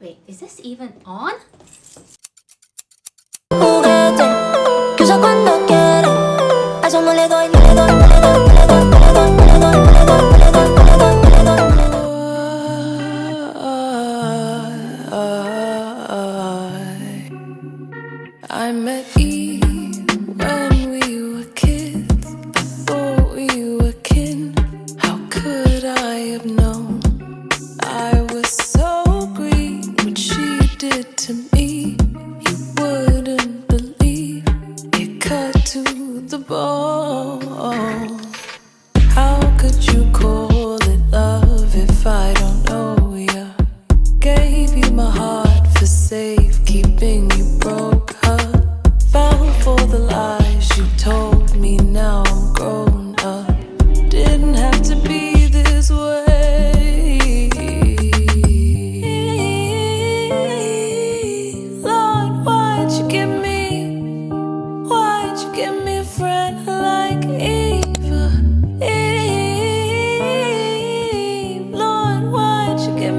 Wait, is this even on? Juguete, que uso cuando quiere. A eso no le doy, no le doy, no le doy, no le doy, no le doy, no le doy, no le doy, no le doy, no le doy, no le doy. I met Eve when we were kids. I thought we were kin. How could I have known? I was so green. What she did to me, you wouldn't believe. It cut to the bone. How could you call it love if I don't know ya? Gave you my heart for safekeeping, you broke her. Fell for the lies you told me, now I'm grown up. Didn't have to be this way. Lord, why'd you give me a friend like Eve? Lord, why'd you give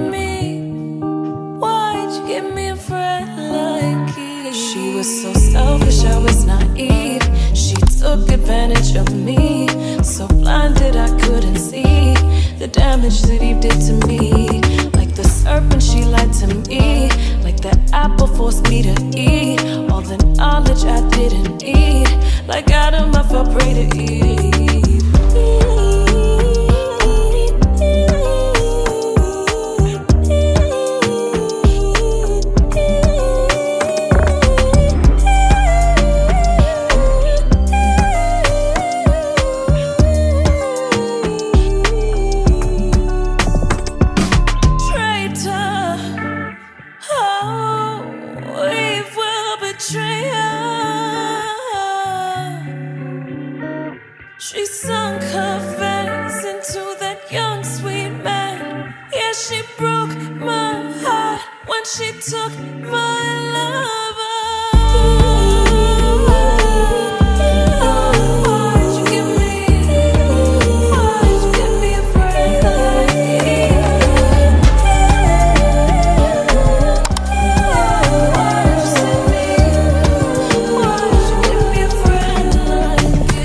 me a friend like Eve? She was so selfish, I was naive. She took advantage of me, so blinded I couldn't see the damage that Eve did to me. Like the serpent, she lied to me. Like that apple forced me to eat all the knowledge I didn't need. Like Adam, I fell prey to Eve. She sunk her face into that young sweet man. Yeah, she broke my heart when she took my lover. Why'd you give me a friend like me? Why'd you send me? Why'd you give me a friend like me?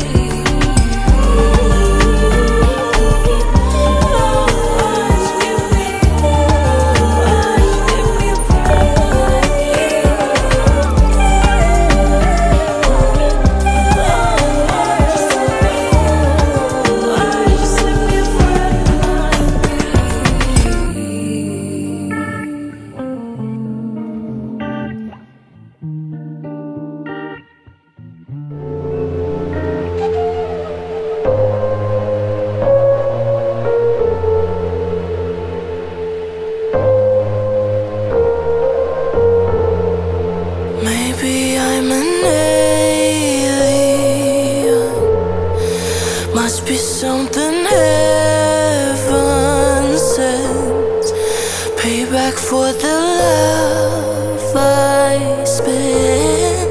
Maybe I'm an alien. Must be something heaven sent. Payback for the love I spent.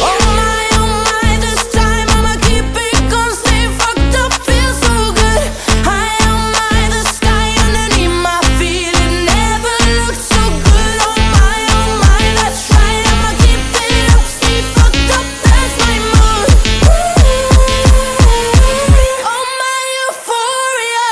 Oh my, this time I'ma keep it gon' stay fucked up, feel so good. High on my, the sky underneath my feet, it never looked so good. Oh my, that's right, I'ma keep it up, stay fucked up, that's my mood. Oh my euphoria.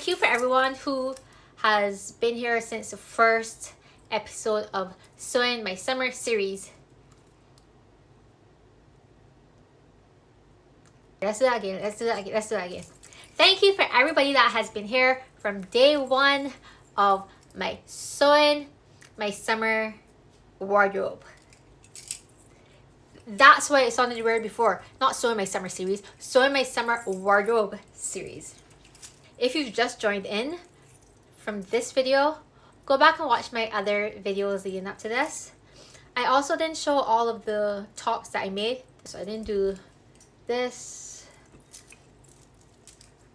thank you for everyone who has been here since the first episode of Sewn, my summer series. Let's do that again. Thank you for everybody that has been here from day one of my Sewn, my summer wardrobe. That's why it sounded weird before. Not Sewn my summer series, Sewn my summer wardrobe series. If you've just joined in from this video, go back and watch my other videos leading up to this. I also didn't show all of the tops that I made, so I didn't do this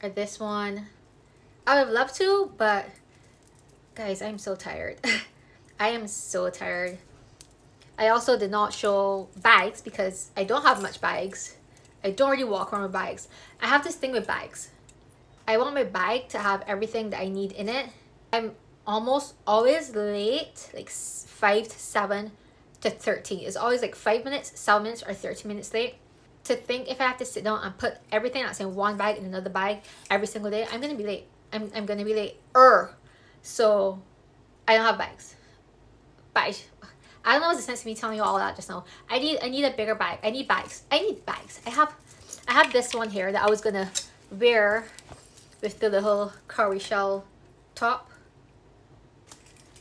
or this one. I would love to, but guys, I'm so tired. I am so tired. I also did not show bags because I don't have much bags. I don't really walk around with bags. I have this thing with bags. I want my bag to have everything that I need in it. I'm almost always late, like 5 to 7 to 13. It's always like 5 minutes, 7 minutes, or 30 minutes late. To think if I have to sit down and put everything that's in one bag in another bag every single day, I'm gonna be late. I'm gonna be late. So I don't have bags. But I don't know what's the sense of me telling you all that just now. I need a bigger bag. I need bags. I need bags. I have this one here that I was gonna wear with the little cowrie shell top,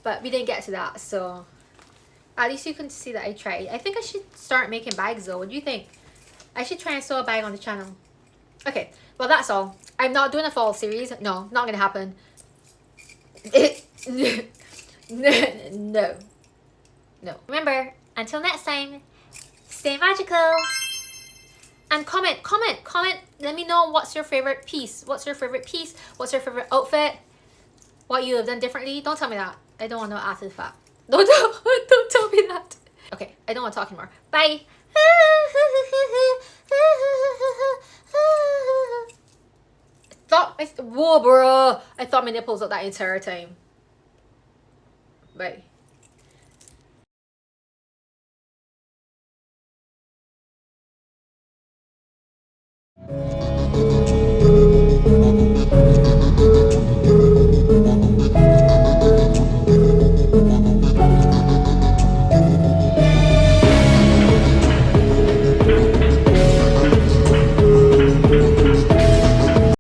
but we didn't get to that. So at least you can see that I tried. I think I should start making bags though. What do you think? I should try and sew a bag on the channel. Okay, well that's all. I'm not doing a fall series. No, not gonna happen. No. Remember, until next time, stay magical. And comment. Let me know what's your favorite piece. What's your favorite outfit? What you have done differently. Don't tell me that. I don't want to know after the fact. Don't tell me that. Okay, I don't want to talk anymore. Bye. Whoa, bro. I thought my nipples out that entire time. Bye.